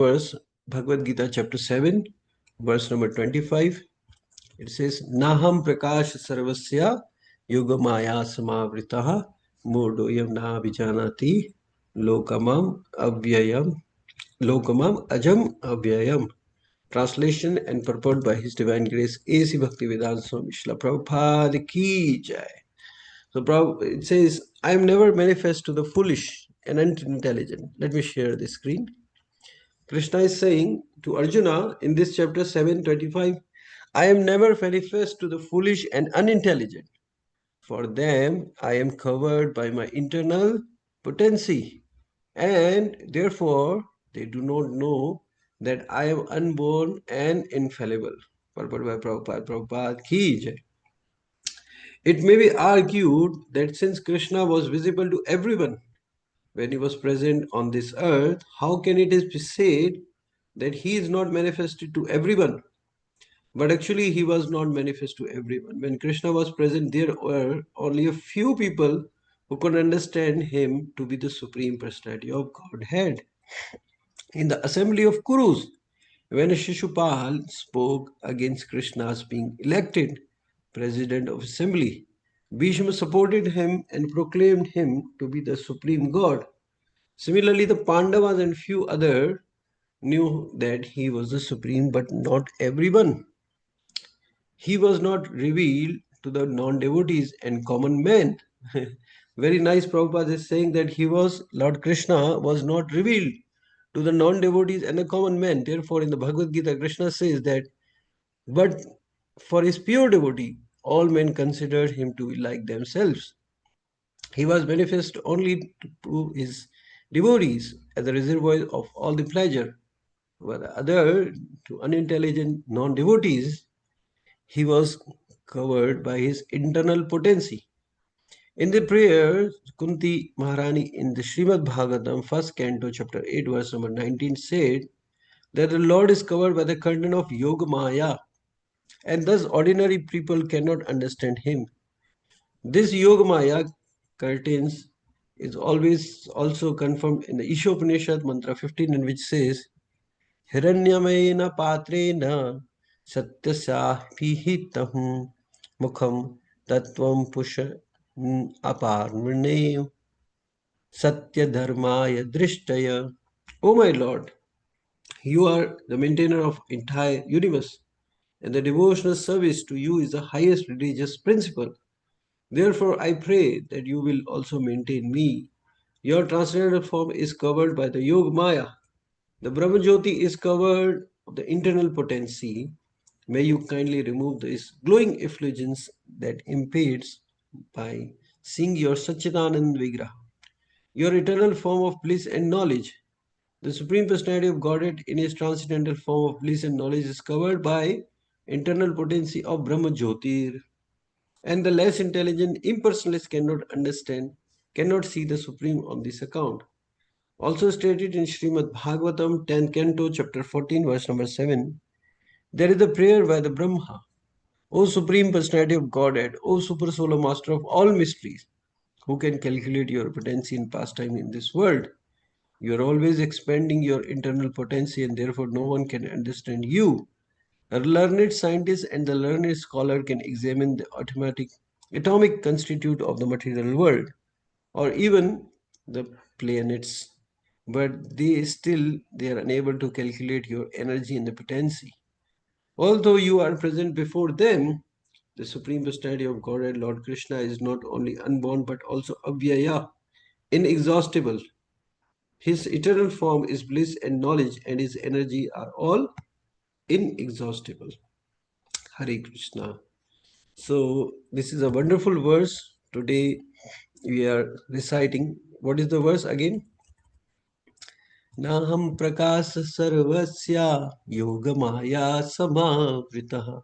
verse, Bhagavad Gita chapter 7, verse number 25. It says, Naham prakash sarvasya yogamaya samavritaha murdoyam na vijanati lokamam avyayam lokamam ajam avyayam. Translation and purport by His Divine Grace A.C. Bhaktivedanta Swami Srila Prabhupada ki jai. So it says, I am never manifest to the foolish and unintelligent. Let me share the screen. Krishna is saying to Arjuna in this chapter 7:25, I am never manifest to the foolish and unintelligent. For them, I am covered by my internal potency, and therefore they do not know that I am unborn and infallible. Purport by Prabhupada, Prabhupada ki jai. It may be argued that since Krishna was visible to everyone when he was present on this earth, how can it be said that he is not manifested to everyone? But actually, he was not manifest to everyone. When Krishna was present, there were only a few people who could understand him to be the Supreme Personality of Godhead. In the assembly of Kurus, when Shishupal spoke against Krishna's being elected president of assembly, Bhishma supported him and proclaimed him to be the supreme god. Similarly, the Pandavas and few others knew that he was the supreme, but not everyone. He was not revealed to the non-devotees and common men. Very nice. Prabhupada is saying that Lord Krishna was not revealed to the non-devotees and the common men. Therefore, in the Bhagavad Gita, Krishna says that, but for his pure devotee, all men considered him to be like themselves. He was manifest only to his devotees as a reservoir of all the pleasure. But other, to unintelligent non-devotees, he was covered by his internal potency. In the prayer, Kunti Maharani in the Srimad Bhagavatam, first canto, chapter 8, verse number 19, said that the Lord is covered by the curtain of Yoga Maya, and thus ordinary people cannot understand him. This Yoga Maya curtains is always also confirmed in the Ishopanishad mantra 15, in which says, Hiranyamena patrena satyasahpihitahum mukham tattvam pusha aparmane satya dharmaya drishtaya. O my Lord, you are the maintainer of entire universe, and the devotional service to you is the highest religious principle. Therefore, I pray that you will also maintain me. Your transcendental form is covered by the Yoga Maya. The Brahmajyoti is covered of the internal potency. May you kindly remove this glowing effulgence that impedes by seeing your Satchidanand Vigraha, your eternal form of bliss and knowledge. The Supreme Personality of Godhead in his transcendental form of bliss and knowledge is covered by internal potency of Brahma Jyotir, and the less intelligent impersonalists cannot understand, cannot see the Supreme on this account. Also stated in Srimad Bhagavatam 10th Canto, chapter 14, verse number 7, there is a prayer by the Brahma. O Supreme Personality of Godhead, O Super Solar Master of all mysteries, who can calculate your potency and pastime in this world? You are always expanding your internal potency, and therefore no one can understand you. A learned scientist and the learned scholar can examine the atomic constitute of the material world, or even the planets, but they are unable to calculate your energy and the potency. Although you are present before them, the Supreme Personality of Godhead, Lord Krishna, is not only unborn but also avyaya, inexhaustible. His eternal form is bliss and knowledge, and his energy are all inexhaustible. Hare Krishna. So, this is a wonderful verse. Today we are reciting. What is the verse again? Naham prakas sarvasya yogamaya samavritah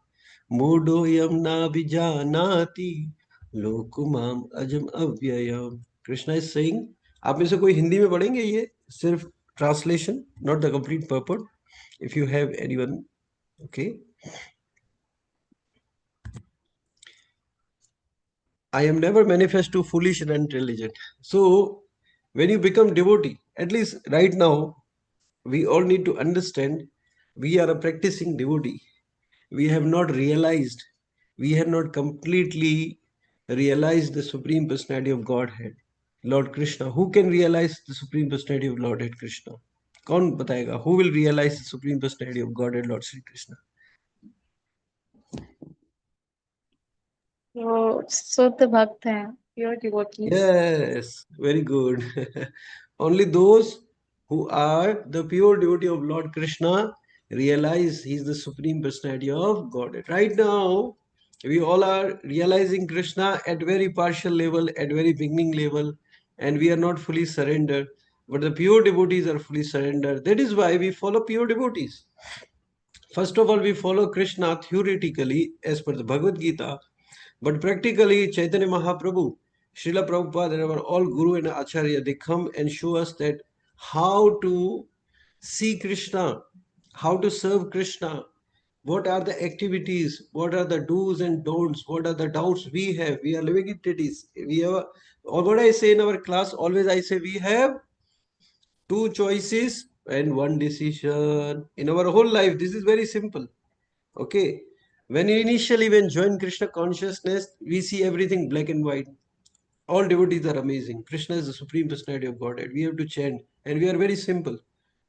mudoyam na vijanati lokumam ajam avyayam. Krishna is saying, आप में से कोई हिंदी में पढ़ेंगे ये सिर्फ translation, not the complete purport, if you have anyone. Okay. I am never manifest to foolish and intelligent. So when you become devotee, at least right now, we all need to understand we are a practicing devotee. We have not realized, we have not completely realized the Supreme Personality of Godhead, Lord Krishna. Who can realize the Supreme Personality of Lord Krishna? कौन बताएगा? Who will realize the Supreme Personality of Godhead, Lord Sri Krishna? वो शुद्ध भक्त हैं, pure devotees. Yes, very good. Only those who are the pure devotee of Lord Krishna realize He is the Supreme Personality of Godhead. Right now, we all are realizing Krishna at very partial level, at very beginning level, and we are not fully surrendered. But the pure devotees are fully surrendered. That is why we follow pure devotees. First of all, we follow Krishna theoretically as per the Bhagavad Gita, but practically Chaitanya Mahaprabhu, Srila Prabhupada, and our all Guru and Acharya, they come and show us that how to see Krishna, how to serve Krishna, what are the activities, what are the do's and don'ts, what are the doubts we have. We are living in cities. We have, or what I say in our class, always I say we have two choices and one decision in our whole life. This is very simple. Okay. When join Krishna consciousness, we see everything black and white. All devotees are amazing. Krishna is the supreme personality of Godhead. We have to chant, and we are very simple.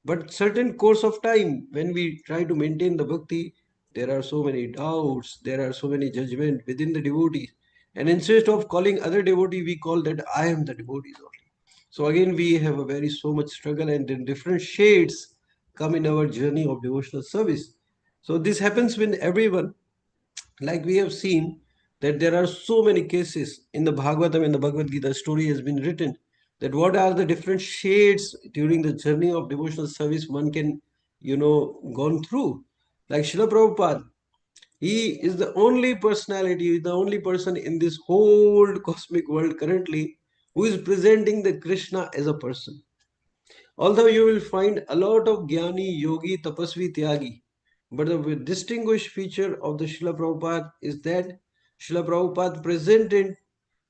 But certain course of time, when we try to maintain the bhakti, there are so many doubts, there are so many judgments within the devotees. And instead of calling other devotee, we call that I am the devotees only. So again, we have a very so much struggle, and then different shades come in our journey of devotional service. So this happens with everyone. Like we have seen that there are so many cases in the Bhagavatam and the Bhagavad Gita story has been written that what are the different shades during the journey of devotional service one can, gone through. Like Srila Prabhupada, he is the only personality, the only person in this whole cosmic world currently who is presenting the Krishna as a person. Although you will find a lot of Jnani, Yogi, Tapasvi, Tyagi, but the distinguished feature of the Srila Prabhupada is that Srila Prabhupada presented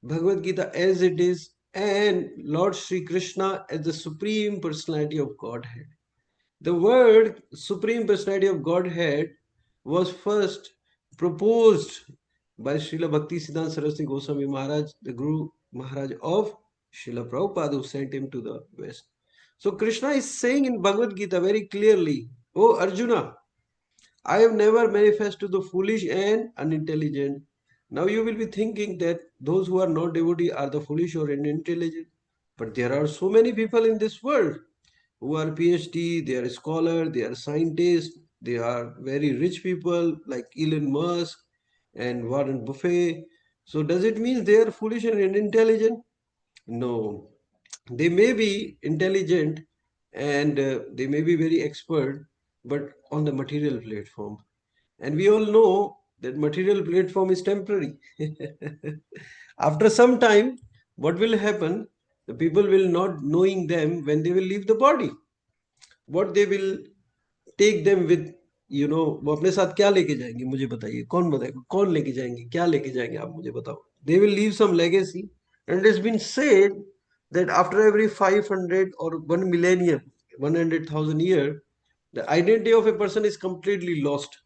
Bhagavad Gita as it is and Lord Sri Krishna as the Supreme Personality of Godhead. The word Supreme Personality of Godhead was first proposed by Srila Bhakti Siddhanta Saraswati Goswami Maharaj, the Guru Maharaj of Srila Prabhupada, who sent him to the West. So Krishna is saying in Bhagavad Gita very clearly, "Oh Arjuna, I have never manifested to the foolish and unintelligent." Now you will be thinking that those who are not devotee are the foolish or unintelligent. But there are so many people in this world who are PhD, they are scholar, they are scientists, they are very rich people like Elon Musk and Warren Buffett. So does it mean they are foolish and unintelligent? No. They may be intelligent and they may be very expert, but on the material platform. And we all know that material platform is temporary. After some time, what will happen? The people will not knowing them when they will leave the body. What they will take them with, वो अपने साथ क्या लेके जाएंगे मुझे बताइए, कौन बताएगा, कौन लेके जाएंगे, क्या लेके जाएंगे, आप मुझे बताओ. They will leave some legacy, and it has been said that after every 500 or 1 millennium, 100,000 year, the identity of a person is completely lost.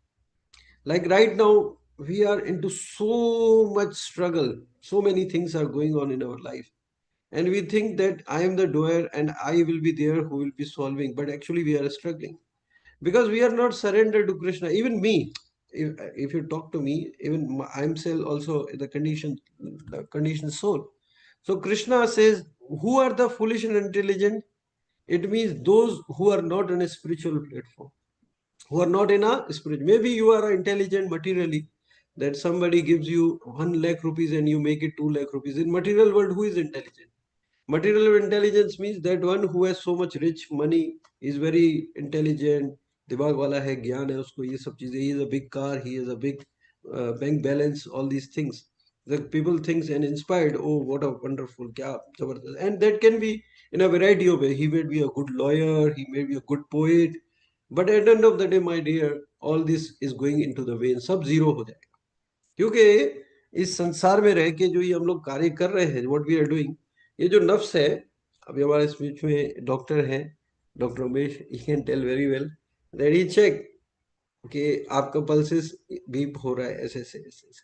Like right now, we are into so much struggle, so many things are going on in our life, and we think that I am the doer and I will be there who will be solving, but actually we are struggling because we are not surrendered to Krishna. Even me, if you talk to me, even I'm still also the conditioned soul. So Krishna says, who are the foolish and intelligent? It means those who are not on a spiritual platform, who are not in a spirit. Maybe you are intelligent materially, that somebody gives you 1 lakh rupees and you make it 2 lakh rupees. In material world, who is intelligent? Material intelligence means that one who has so much rich money is very intelligent, दिमाग वाला है, ज्ञान है उसको, ये सब चीजें, he is a big car, he has a big bank balance, all these things. The people thinks and inspired, oh what a wonderful, kya जबरदस्त. And that can be in a variety of way. He may be a good lawyer, he may be a good poet, but at the end of the day, my dear, all this is going into the vein, सब zero हो जाएगा. क्योंकि इस संसार में रह के जो ये हम लोग कार्य कर रहे हैं, व्हाट वी आर डूइंग, ये जो नफ्स है, अभी हमारे बीच में डॉक्टर हैं, Dr. Umesh, he can tell very well that he check कि आपका pulses beep हो रहा है ऐसे ऐसे ऐसे ऐसे.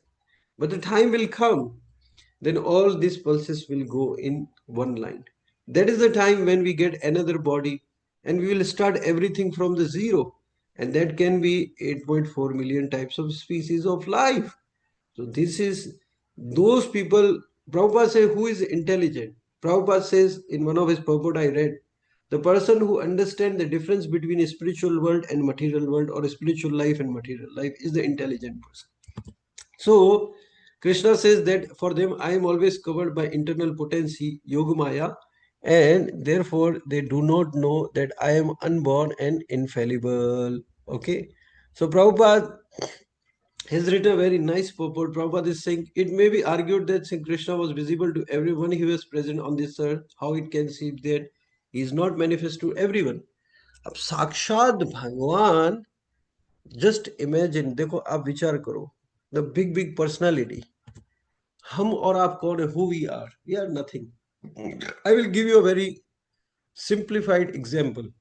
But the time will come, then all these pulses will go in one line. That is the time when we get another body and we will start everything from the zero. And that can be 8.4 million types of species of life. So this is those people. Prabhupada says, who is intelligent? Prabhupada says in one of his purport I read, the person who understands the difference between a spiritual world and material world, or a spiritual life and material life, is the intelligent person. So Krishna says that for them I am always covered by internal potency, Yogamaya, and therefore they do not know that I am unborn and infallible. Okay. So Prabhupada has written a very nice purport. Prabhupada is saying, it may be argued that Sri Krishna was visible to everyone who was present on this earth. How it can seem that he is not manifest to everyone? अब साक्षात भगवान, just imagine, देखो आप विचार करो, the big big personality, हम और आप कौन है? Who we are nothing. I will give you a very simplified example.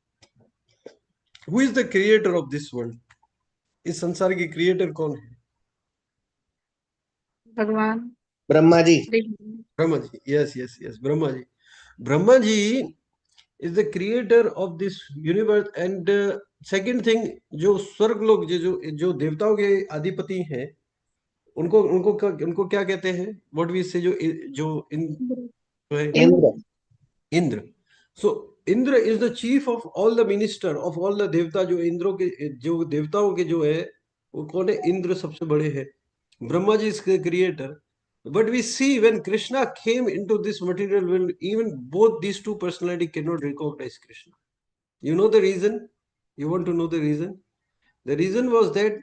Who is the creator of this world? इस संसार के क्रिएटर कौन है? भगवान Brahma ji. Brahma ji. Yes yes yes, Brahma ji. Brahma ji is the creator of this universe. And second thing, जो स्वर्ग लोग जो देवताओं के अधिपति हैं, उनको क्या कहते हैं? व्हाट वी से, जो Indra. Indra. So Indra is the chief of all the minister of all the devta. जो इंद्रों के, जो देवताओं के जो है, वो कौन है? इंद्र सबसे बड़े हैं. Brahma ji is creator. But we see when Krishna came into this material world, even both these two personalities cannot recognize Krishna. You know the reason? You want to know the reason? The reason was that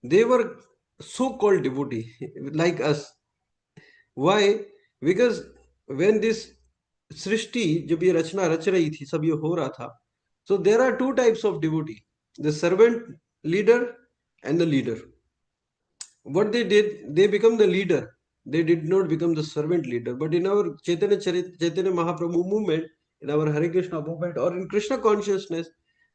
they were so-called devotee like us. Why? Because when this सृष्टि, जब ये रचना रच रही थी, सब ये हो रहा था, so there are two types of devotee: the servant leader and the leader. What they did, they become the leader. They did not become the servant leader. But in our Chaitanya Mahaprabhu movement, in our Hare Krishna movement, or in Krishna consciousness,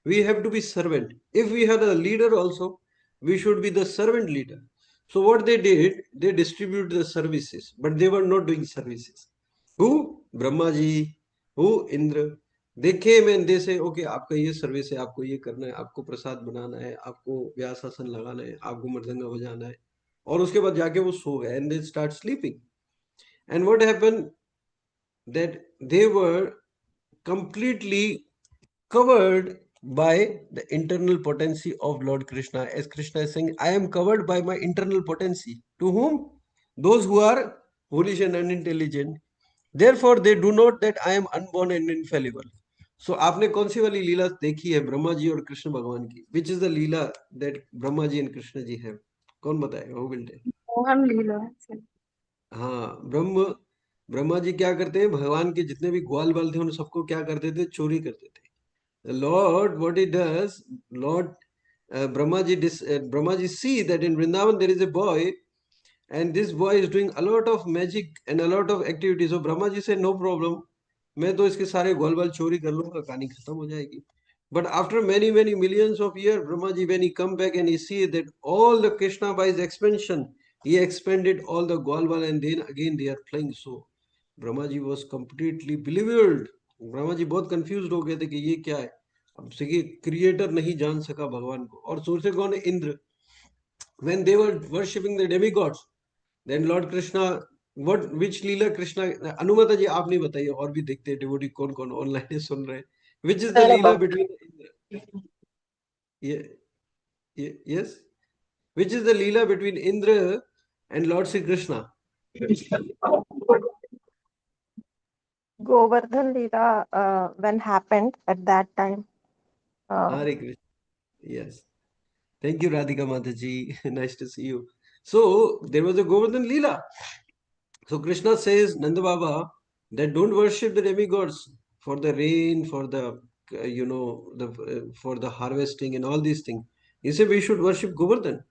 we have to be servant. If we had a leader also, we should be the servant leader. So what they did, they distributed the services, but they were not doing services. Who? Brahma ji. Who? Indra. They came and they say, okay, आपका ये service है, आपको ये करना है, आपको प्रसाद बनाना है, आपको व्यासासन लगाना है, आपको मृदंगा बजाना है, और उसके बाद जाके वो सो गए. And they start sleeping. And what happened? That they were completely covered by the internal potency of Lord Krishna. As Krishna is saying, I am covered by my internal potency. To whom? Those who are foolish and unintelligent. Therefore, they do not that I am unborn and infallible. So, आपने कौन सी वाली लीला देखी है ब्रह्मा जी और कृष्ण भगवान की? Which is the Leela that Brahma ji and Krishna ji have? कौन बताएगा? Who will tell? मोहन लीला से। हाँ, ब्रह्मा जी क्या करते हैं? भगवान के जितने भी ग्वाल बाल थे उन सबको क्या करते थे? चोरी करते थे. Lord, what he does, Lord Brahmaji see that in Vrindavan there is a boy, and this boy is doing a lot of magic and a lot of activities. So Brahmaji said, no problem, मैं तो इसके सारे ग्वाल बाल चोरी कर लूंगा, कहानी खत्म हो जाएगी. But after many millions of years, Brahmaji, when he come back and he see that all the Krishna by his expansion, he expanded all the ग्वाल बाल, and then again they are playing. So Brahmaji was completely bewildered. Brahma ji बहुत confuse हो गए थे कि ये क्या है. अब से क्रिएटर नहीं जान सका भगवान को, और सोचते कौन है? Indra. when they were worshipping the demigods, then Lord Krishna, what which लीला कृष्णा, अनुमाता जी आप नहीं बताइए, और भी देखते हैं डिवोटी कौन कौन ऑनलाइन सुन रहे हैं. which is the Leela between yes, which is the Leela between Indra and Lord Sri Krishna? Govardhan Leela, when happened at that time. Hare Krishna. Yes. Thank you, Radhika Mataji. Nice to see you. So there was a Govardhan Leela. So Krishna says, Nanda Baba, that don't worship the demigods for the rain, for the for the harvesting and all these things. He said we should worship Govardhan,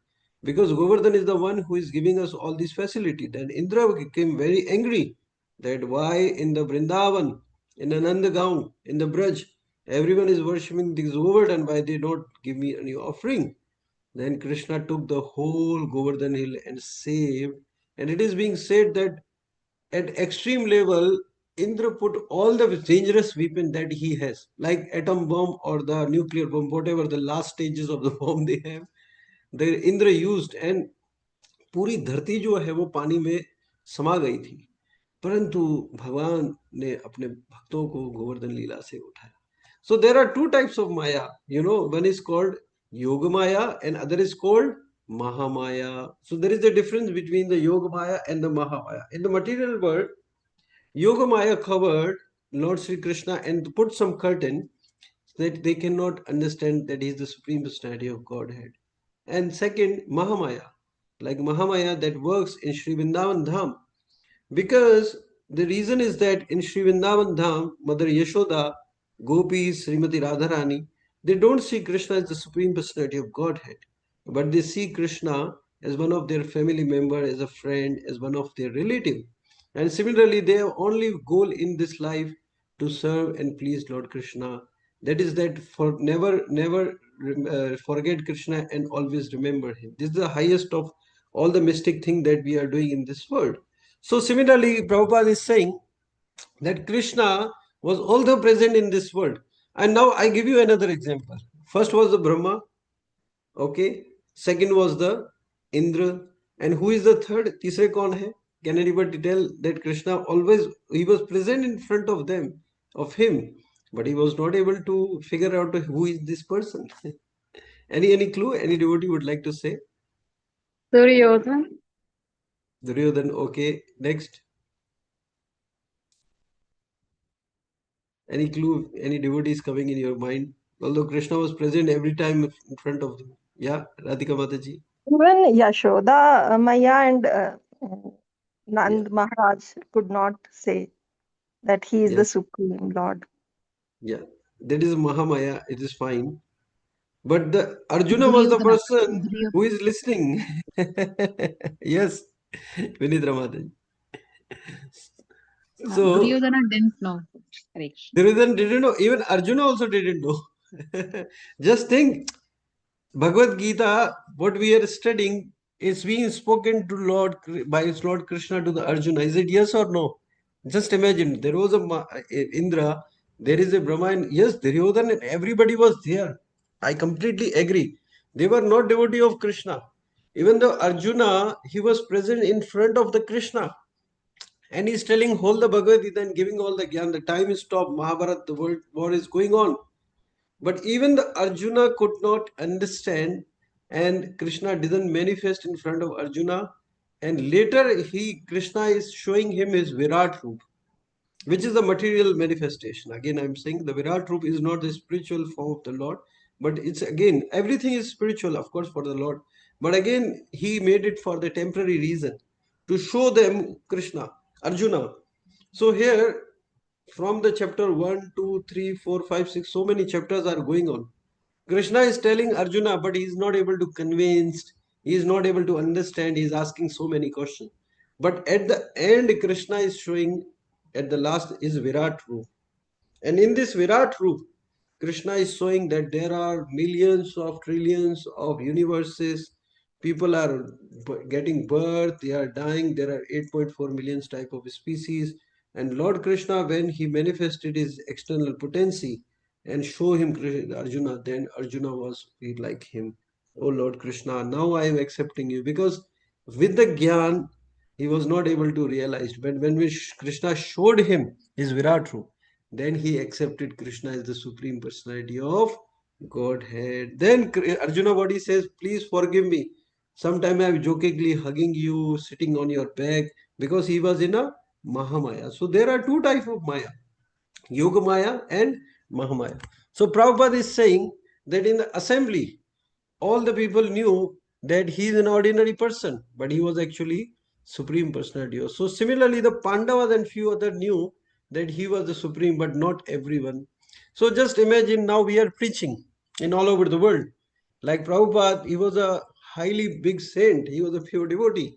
because Govardhan is the one who is giving us all these facility. Then Indra became very angry that why in the Vrindavan, in the Nandagaon, in the Braj, Everyone is worshipping this Govardhan, why they not give me any offering? Then Krishna took the whole Govardhan hill and saved. And it is being said that at extreme level, Indra put all the dangerous weapon that he has, like atom bomb or the nuclear bomb, whatever the last stages of the bomb they have, the Indra used, and पूरी धरती जो है वो पानी में समा गई थी, परंतु भगवान ने अपने भक्तों को गोवर्धन लीला से उठाया. So there are two types of Maya. One is called Yoga Maya and other is called Mahamaya. So there is a difference between the Yoga Maya and the Mahamaya. In the material world, Yoga Maya covered Lord Sri Krishna and put some curtain that they cannot understand that he is the supreme personality of Godhead. And second, Mahamaya, like Mahamaya that works in Sri Vrindavan Dham. Because the reason is that in Sri Vrindavan Dham, Mother Yashoda, Gopis, Srimati Radharani, they don't see Krishna as the supreme personality of Godhead, but they see Krishna as one of their family member, as a friend, as one of their relative. And similarly, their only goal in this life to serve and please Lord Krishna. That is that for never forget Krishna and always remember him. This is the highest of all the mystic thing that we are doing in this world. So similarly, Prabhupada is saying that Krishna was also present in this world. And now I give you another example. First was the Brahma, okay. Second was the Indra. And who is the third? Tisre kaun hai? Can anybody tell that Krishna always, he was present in front of them, of him, but he was not able to figure out who is this person. Any clue? Any devotee would like to say? Duryodhan. Duryodhan, okay. Next. Any clue, any devotees coming in your mind? Although Krishna was present every time in front of them. Yeah, Radhika Mataji. Even Yashoda, Maya, and Yeah, Nand Maharaj could not say that he is the yes, Supreme Lord. yeah. That is Mahamaya, it is fine. But the Arjuna was the Duryodhana. person who Duryodhana. is listening. Yes, Vinitra Mataji. So, Duryodhana didn't know. Hare Krishna. Duryodhana didn't know, even Arjuna also didn't know. Just think, Bhagavad Gita, what we are studying, is being spoken to by Lord Krishna to the Arjuna. Is it yes or no? Just imagine, there was a Indra, there is a Brahma, and yes, Duryodhana, and everybody was there. I completely agree. They were not devotee of Krishna. Even though Arjuna, he was present in front of the Krishna, and he's telling whole the Bhagavad Gita and giving all the gyan. The time is stopped. Mahabharata, the world war is going on. But even the Arjuna could not understand, and Krishna didn't manifest in front of Arjuna. And later, Krishna is showing him his Virat Roop, which is the material manifestation. Again, I'm saying the Virat Roop is not the spiritual form of the Lord, but it's again, everything is spiritual, of course, for the Lord. But again, he made it for the temporary reason to show them Krishna, Arjuna. So here, from the chapter 1, 2, 3, 4, 5, 6, so many chapters are going on. Krishna is telling Arjuna, but he is not able to convince, he is not able to understand, he is asking so many questions. But at the end, Krishna is showing at the last is Virat Roop. And in this Virat Roop, Krishna is showing that there are millions of trillions of universes. People are getting birth, they are dying. There are 8.4 million type of species. And Lord Krishna, when he manifested his external potency and show him Arjuna, then Arjuna was like him. Oh Lord Krishna, now I am accepting you. Because with the Gyan, he was not able to realize. But when Krishna showed him his Virat Roop, then he accepted Krishna as the supreme personality of Godhead. Then Arjuna, what he says, please forgive me. Sometime I'm jokingly hugging you, sitting on your back, because he was in a Mahamaya. So there are two types of Maya, Yoga Maya and Mahamaya. So Prabhupada is saying that in the assembly, all the people knew that he is an ordinary person, but he was actually supreme personality. So similarly, the Pandavas and few other knew that he was the supreme, but not everyone. So just imagine now we are preaching in all over the world. Like Prabhupada, he was a highly big saint. He was a pure devotee.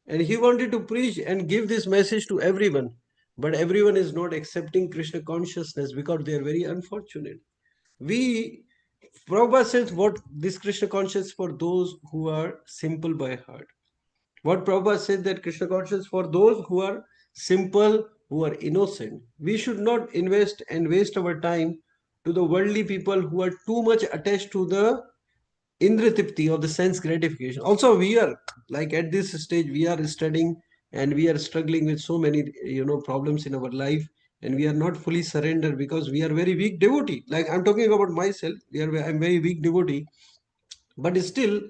And he wanted to preach and give this message to everyone. But everyone is not accepting Krishna consciousness because they are very unfortunate. Prabhupada says what this Krishna conscious for those who are simple by heart. What Prabhupada said that Krishna conscious for those who are simple, who are innocent. We should not invest and waste our time to the worldly people who are too much attached to the indritipti or the sense gratification. Also, we are like at this stage, we are studying and we are struggling with so many problems in our life, and we are not fully surrendered because we are very weak devotee. Like I'm talking about myself, I'm very weak devotee, but still,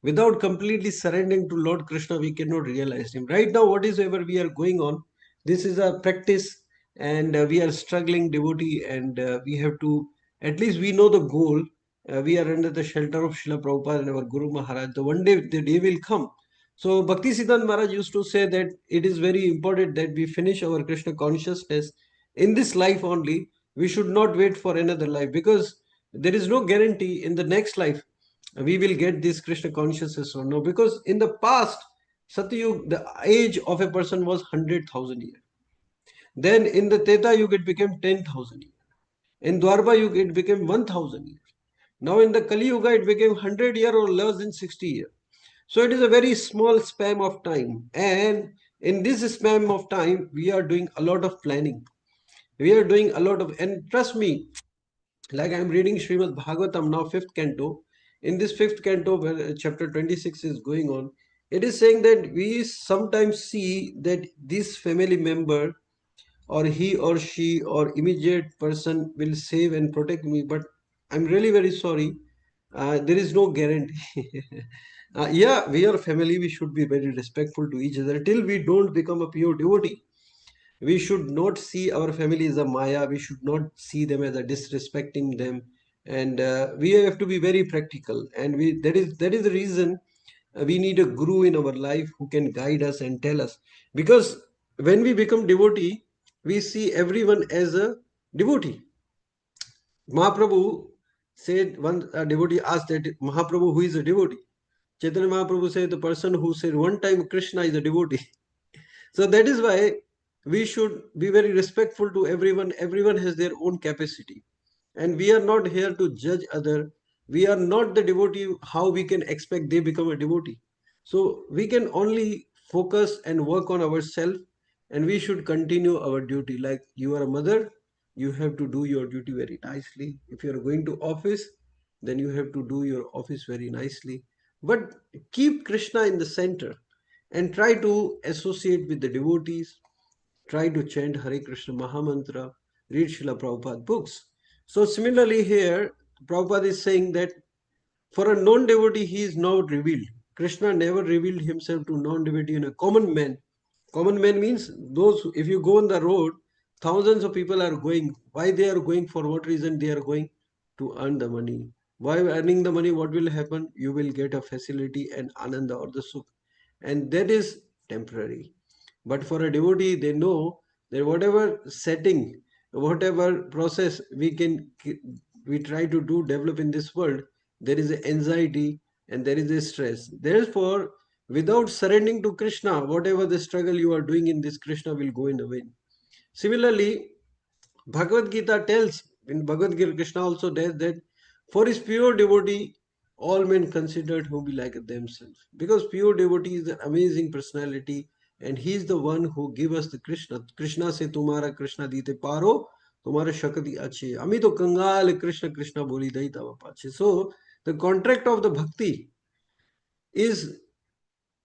without completely surrendering to Lord Krishna, we cannot realize Him. Right now, what is ever we are going on, this is a practice, and we are struggling devotee, and we have to, at least we know the goal. We are under the shelter of Srila Prabhupada and our Guru Maharaj. The one day, the day will come. So Bhakti Siddhanta Maharaj used to say that it is very important that we finish our Krishna consciousness in this life only. We should not wait for another life, because there is no guarantee in the next life we will get this Krishna consciousness or no. Because in the past, Satyug, the age of a person was 100,000 years. Then in the Treta Yuga, it became 10,000 years. In Dwarpa Yuga, it became 1,000 years. Now in the Kali Yuga, it became 100 years or less than 60 years. So it is a very small span of time. And in this span of time, we are doing a lot of planning. We are doing a lot of, and trust me, like I'm reading Srimad Bhagavatam now, fifth canto. In this fifth canto, where chapter 26 is going on, it is saying that we sometimes see that this family member or he or she or immediate person will save and protect me, but I'm really very sorry. There is no guarantee. Yeah, we are family. We should be very respectful to each other till we don't become a pure devotee. We should not see our family as a maya. We should not see them as a disrespecting them, and we have to be very practical. And that is the reason we need a guru in our life who can guide us and tell us. Because when we become devotee, we see everyone as a devotee. Mahaprabhu said, one devotee asked that, Mahaprabhu, who is a devotee? Chaitanya Mahaprabhu said, the person who said one time Krishna is a devotee. So that is why we should be very respectful to everyone. Everyone has their own capacity. And we are not here to judge other. We are not the devotee. How we can expect they become a devotee? So we can only focus and work on ourselves, and we should continue our duty. Like you are a mother, you have to do your duty very nicely. If you are going to office, then you have to do your office very nicely. But keep Krishna in the center and try to associate with the devotees, try to chant Hare Krishna Mahamantra, read Srila Prabhupada books. So similarly here, Prabhupada is saying that for a non-devotee, he is not revealed. Krishna never revealed himself to non-devotee in a common man. Common man means those, if you go on the road, thousands of people are going. Why they are going? For what reason they are going? To earn the money. Why earning the money? What will happen? You will get a facility and ananda or the sukh. And that is temporary. But for a devotee, they know that whatever setting, whatever process we try to do develop in this world, there is an anxiety and there is a stress. Therefore, without surrendering to Krishna, whatever the struggle you are doing in this, Krishna will go in the wind. Similarly, Bhagavad Gita tells, in Bhagavad Gita, Krishna also tells that for his pure devotee, all men considered who be like themselves. Because pure devotee is an amazing personality, and he is the one who give us the Krishna. Krishna se tumhara Krishna dite paro, tumhara shakti ache. Ami to kangal Krishna Krishna boli dai tava pache. So the contract of the bhakti is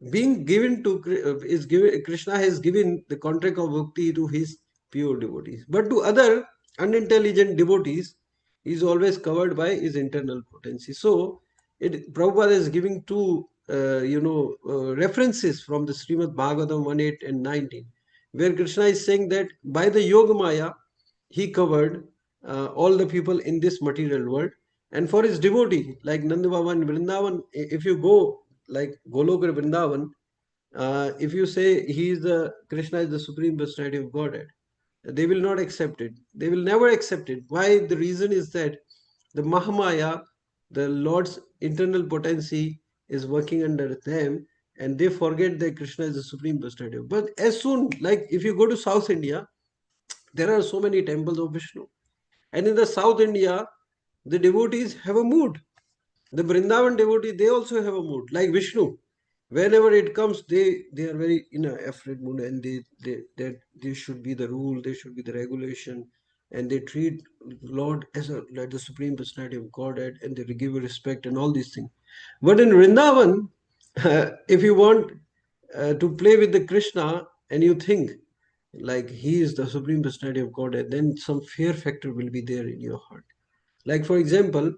being given to is given. Krishna has given the contract of bhakti to his pure devotees, but to other unintelligent devotees he is always covered by his internal potency. So Prabhupada is giving two references from the Srimad Bhagavatam 1:8 and 19, where Krishna is saying that by the Yoga Maya he covered all the people in this material world. And for his devotee, like Nanda Baba and Vrindavan, if you go like Golok or Vrindavan, if you say he is the Krishna is the supreme personality of Godhead, they will not accept it. They will never accept it. Why? The reason is that the Mahamaya, the Lord's internal potency, is working under them, and they forget that Krishna is the supreme personality. But as soon, like if you go to South India, there are so many temples of Vishnu. And in the South India, the devotees have a mood. The Vrindavan devotee, they also have a mood, like Vishnu. Whenever it comes, they are very in a afraid mood, and they should be the rule, they should be the regulation, and they treat Lord as a like the supreme personality of Godhead, and they give respect and all these things. But in Vrindavan, if you want to play with the Krishna and you think like he is the supreme personality of Godhead, then some fear factor will be there in your heart. Like for example,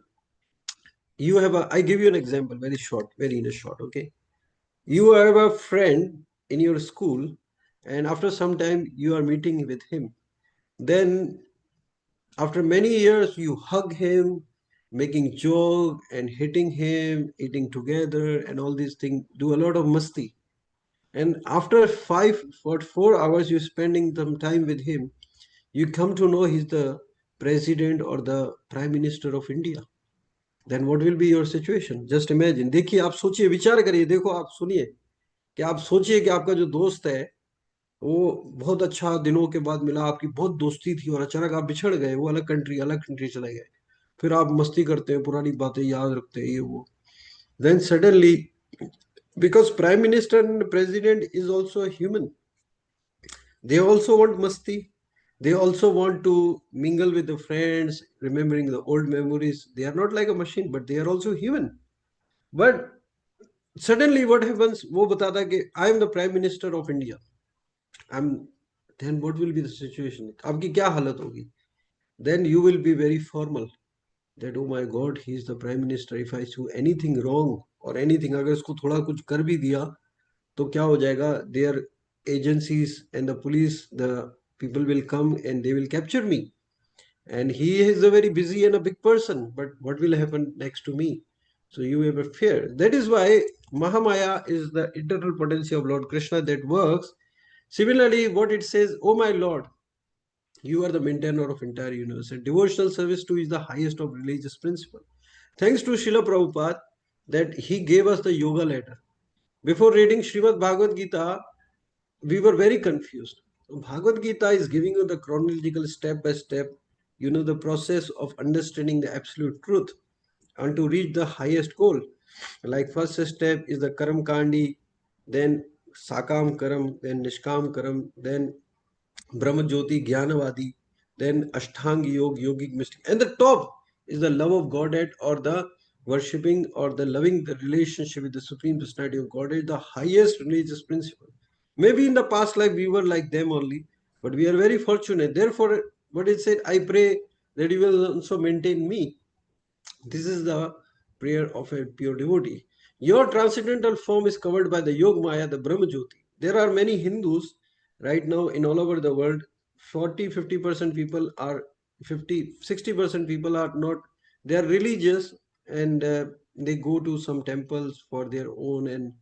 you have a I give you an example, very short, very in a short, okay? You have a friend in your school, and after some time you are meeting with him. Then after many years you hug him, making joke and hitting him, eating together and all these things, do a lot of masti. And after 4 hours you spending some time with him, you come to know he's the president or the prime minister of India. Then what will be your situation? Just imagine. देखिए, आप सोचिए, विचार करिए, देखो, आप सुनिए कि आप सोचिए कि आपका जो दोस्त है वो बहुत अच्छा दिनों के बाद मिला, आपकी बहुत दोस्ती थी, और अचानक आप बिछड़ गए, वो अलग कंट्री चले गए। फिर आप मस्ती करते हैं, पुरानी बातें याद रखते हैं, ये वो। Then suddenly, because prime minister and president is also a human, they also want masti. They also want to mingle with the friends, remembering the old memories. They are not like a machine, but they are also human. But suddenly what happens, वो बताता है कि I am the prime minister of India. Then what will be the situation? आपकी क्या हालत होगी? Then you will be very formal. That oh my God, he is the prime minister. If I do anything wrong or anything, अगर इसको थोड़ा कुछ कर भी दिया, तो क्या हो जाएगा? Their agencies and the police, the people will come and they will capture me. And he is a very busy and a big person. But what will happen next to me? So you have a fear. That is why Mahamaya is the internal potency of Lord Krishna that works. Similarly, what it says, oh my Lord, you are the maintainer of entire universe. And devotional service too is the highest of religious principle. Thanks to Srila Prabhupada that he gave us the yoga ladder. Before reading Srimad Bhagavad Gita, we were very confused. Bhagavad Gita is giving you the chronological step by step, the process of understanding the absolute truth and to reach the highest goal. Like first step is the Karam Kandi, then Sakam Karam, then Nishkam Karam, then Brahma Jyoti Jnanavadi, then Ashtang Yoga, Yogic Mystic. And the top is the love of Godhead or the worshipping or the loving the relationship with the Supreme Personality of Godhead, the highest religious principle. Maybe in the past life we were like them only, but we are very fortunate. Therefore, what it said, I pray that you will also maintain me. This is the prayer of a pure devotee. Your transcendental form is covered by the Yog Maya, the Brahma Jyoti. There are many Hindus right now in all over the world. 40-50% people are 50-60% people are not, they are religious, and they go to some temples for their own, and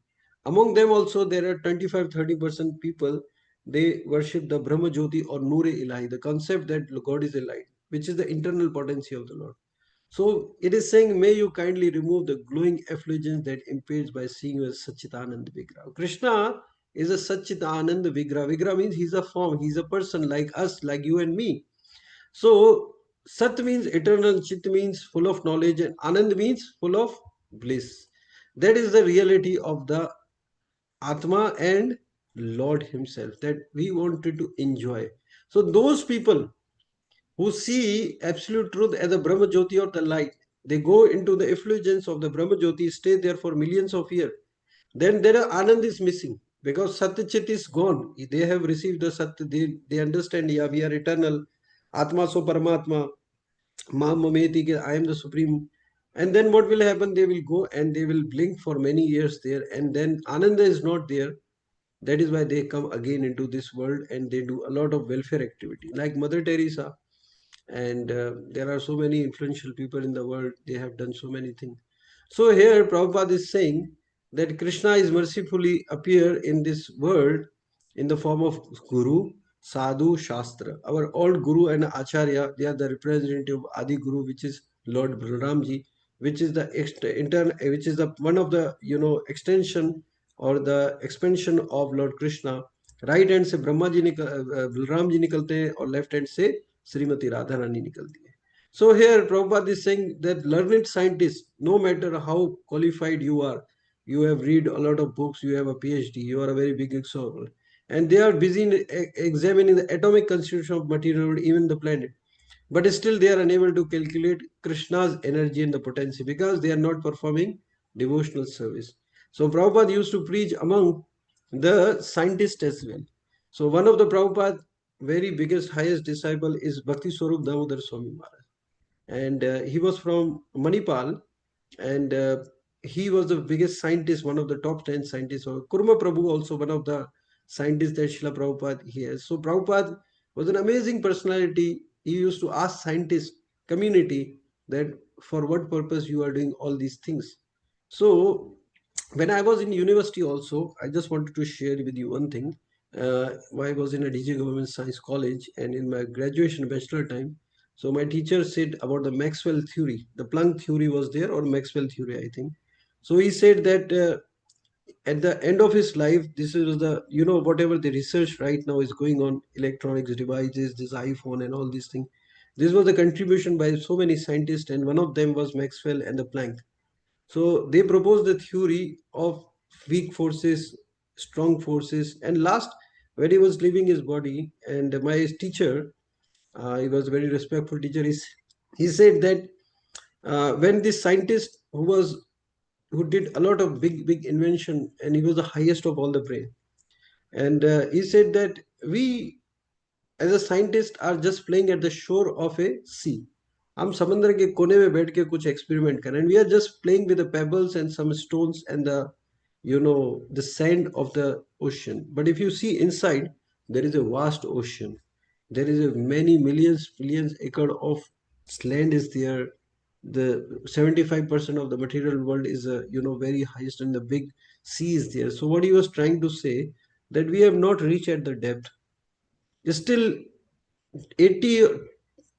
among them also there are 25-30% people, they worship the Brahma Jyoti or Noor-e Ilahi, the concept that God is a light, which is the internal potency of the Lord. So it is saying, may you kindly remove the glowing effulgence that impedes by seeing you as Satchitananda Vigraha. Krishna is a Satchitananda Vigraha. Vigraha means he's a form, he's a person like us, like you and me. So Sat means eternal, Chit means full of knowledge, and Anand means full of bliss. That is the reality of the Atma and Lord himself that we wanted to enjoy. So those people who see absolute truth as the Brahma Jyoti or the light, they go into the effulgence of the Brahma Jyoti, stay there for millions of years. Then their Anand is missing because Satyachit is gone. They have received the Sat, they understand, yeah, we are eternal. Atma so Paramatma, Mam Mameti, I am the supreme. And then what will happen? They will go and they will blink for many years there, and then Ananda is not there. That is why they come again into this world and they do a lot of welfare activity, like Mother Teresa. And there are so many influential people in the world, they have done so many things. So here Prabhupada is saying that Krishna is mercifully appear in this world in the form of Guru, Sadhu, Shastra. Our old Guru and Acharya, they are the representative of Adi Guru, which is Lord Balaramji, which is the which is the one of the extension or the expansion of Lord Krishna. Right hand से Brahma ji Balaram ji निकलते हैं और left hand से श्रीमती राधा रानी निकलती है. So here Prabhupada is saying that learned scientists, no matter how qualified you are, you have read a lot of books, you have a PhD, you are a very big scholar, and they are busy in examining the atomic constitution of material world, even the planet. But still they are unable to calculate Krishna's energy and the potency because they are not performing devotional service. So Prabhupada used to preach among the scientists as well. So one of the Prabhupada very biggest, highest disciple is Bhakti Swarup Damodar Swami Maharaj. And he was from Manipal, and he was the biggest scientist, one of the top 10 scientists. Kurma Prabhu also one of the scientists that Srila Prabhupada he has. So Prabhupada was an amazing personality. He used to ask scientists community that for what purpose you are doing all these things. So when I was in university also, I just wanted to share with you one thing. I was in a DJ Government Science College, and in my graduation bachelor time, so my teacher said about the Maxwell theory. The Planck theory was there, or Maxwell theory, I think. So he said that at the end of his life, this is the, whatever the research right now is going on, electronics devices, this iPhone and all these things. This was a contribution by so many scientists, and one of them was Maxwell and the Planck. So they proposed the theory of weak forces, strong forces, and last, when he was leaving his body, and my teacher, he was a very respectful teacher, he said that when this scientist who did a lot of big invention, and he was the highest of all the brain, and he said that we as a scientist are just playing at the shore of a sea. हम समंदर के कोने में बैठ के कुछ experiment कर रहे हैं, we are just playing with the pebbles and some stones and the sand of the ocean. But if you see inside, there is a vast ocean. There is a many millions acre of land is there. The 75% of the material world is very highest, and the big sea is there. So what he was trying to say, that we have not reached at the depth. Still 80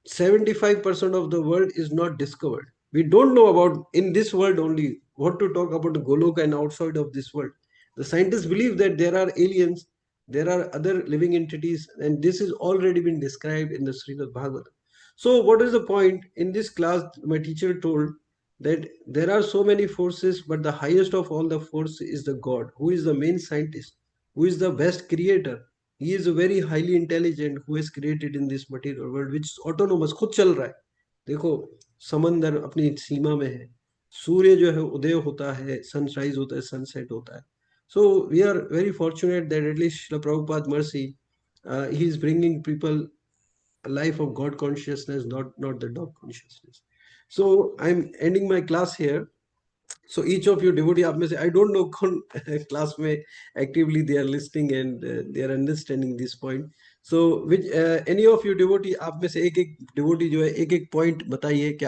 75% of the world is not discovered. We don't know about in this world only, what to talk about the Goloka and outside of this world. The scientists believe that there are aliens, there are other living entities, and this is already been described in the Srimad Bhagavatam. So what is the point? In this class, my teacher told that there are so many forces, but the highest of all the force is the God, who is the main scientist, who is the best creator. He is a very highly intelligent who is created in this material world, which is autonomous, खुद चल रहा है. देखो, समंदर अपनी सीमा में है, सूर्य जो है उदय होता है, सनराइज होता है, सनसेट होता है. So we are very fortunate that at least Srila Prabhupada mercy, he is bringing people a life of God consciousness, not the dog consciousness. So I'm ending my class here. So each of you devotee, आप में से I don't know कौन class में actively they are listening and they are understanding this point. So which any of you devotee, आप में से एक devotee जो है एक point बताइए कि